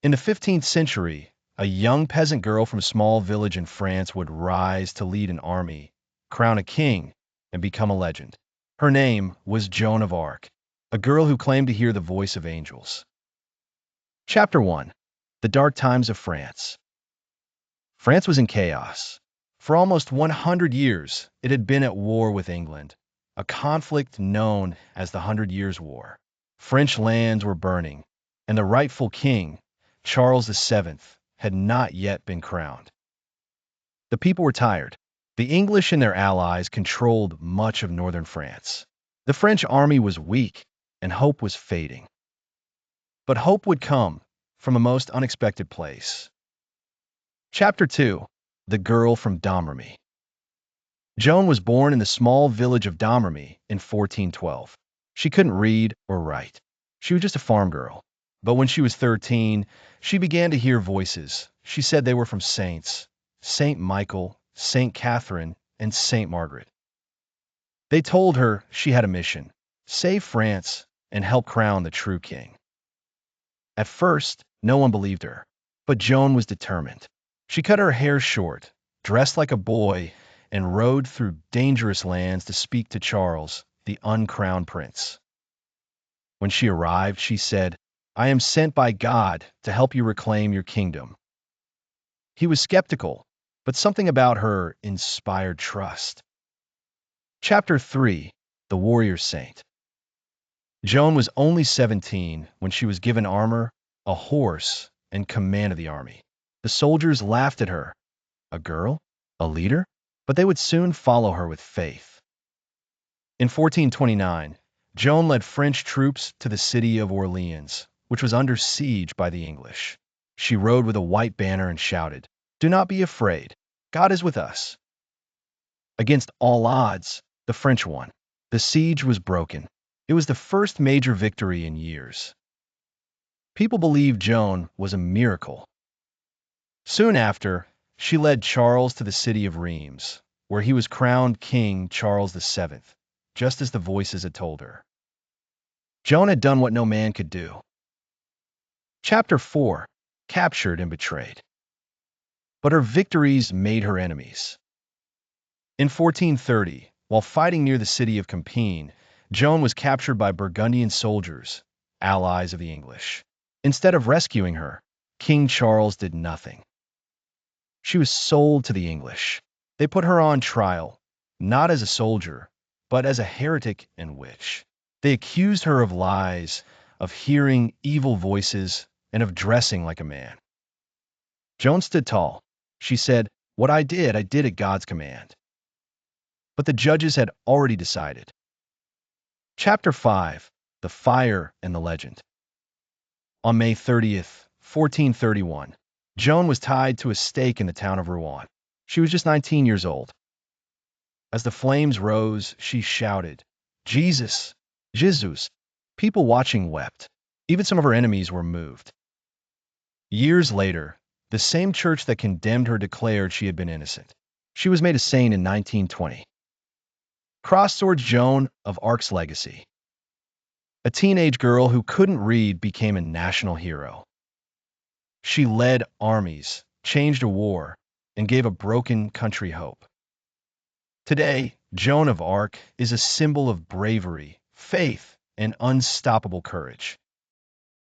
In the 15th century, a young peasant girl from a small village in France would rise to lead an army, crown a king, and become a legend. Her name was Joan of Arc, a girl who claimed to hear the voice of angels. Chapter 1. The Dark Times of France. France was in chaos. For almost 100 years, it had been at war with England, a conflict known as the Hundred Years' War. French lands were burning, and the rightful king, Charles VII, had not yet been crowned. The people were tired. The English and their allies controlled much of northern France. The French army was weak, and hope was fading. But hope would come from a most unexpected place. Chapter 2. The Girl from Domremy. Joan was born in the small village of Domremy in 1412. She couldn't read or write. She was just a farm girl. But when she was 13, she began to hear voices. She said they were from saints, Saint Michael, Saint Catherine, and Saint Margaret. They told her she had a mission: save France and help crown the true king. At first, no one believed her, but Joan was determined. She cut her hair short, dressed like a boy, and rode through dangerous lands to speak to Charles, the uncrowned prince. When she arrived, she said, "I am sent by God to help you reclaim your kingdom." He was skeptical, but something about her inspired trust. Chapter 3. The Warrior Saint. Joan was only 17 when she was given armor, a horse, and command of the army. The soldiers laughed at her. A girl? A leader? But they would soon follow her with faith. In 1429, Joan led French troops to the city of Orléans, which was under siege by the English. She rode with a white banner and shouted, "Do not be afraid. God is with us." Against all odds, the French won. The siege was broken. It was the first major victory in years. People believed Joan was a miracle. Soon after, she led Charles to the city of Reims, where he was crowned King Charles VII, just as the voices had told her. Joan had done what no man could do. Chapter 4. Captured and betrayed. But her victories made her enemies. In 1430, while fighting near the city of Compiègne, Joan was captured by Burgundian soldiers, allies of the English. Instead of rescuing her, King Charles did nothing. She was sold to the English. They put her on trial, not as a soldier, but as a heretic and witch. They accused her of lies, of hearing evil voices, and of dressing like a man. Joan stood tall. She said, "What I did at God's command." But the judges had already decided. Chapter 5. The Fire and the Legend. On May 30th, 1431, Joan was tied to a stake in the town of Rouen. She was just 19 years old. As the flames rose, she shouted, "Jesus! Jesus!" People watching wept. Even some of her enemies were moved. Years later, the same church that condemned her declared she had been innocent. She was made a saint in 1920. Cross-swords Joan of Arc's legacy. A teenage girl who couldn't read became a national hero. She led armies, changed a war, and gave a broken country hope. Today, Joan of Arc is a symbol of bravery, faith, and unstoppable courage.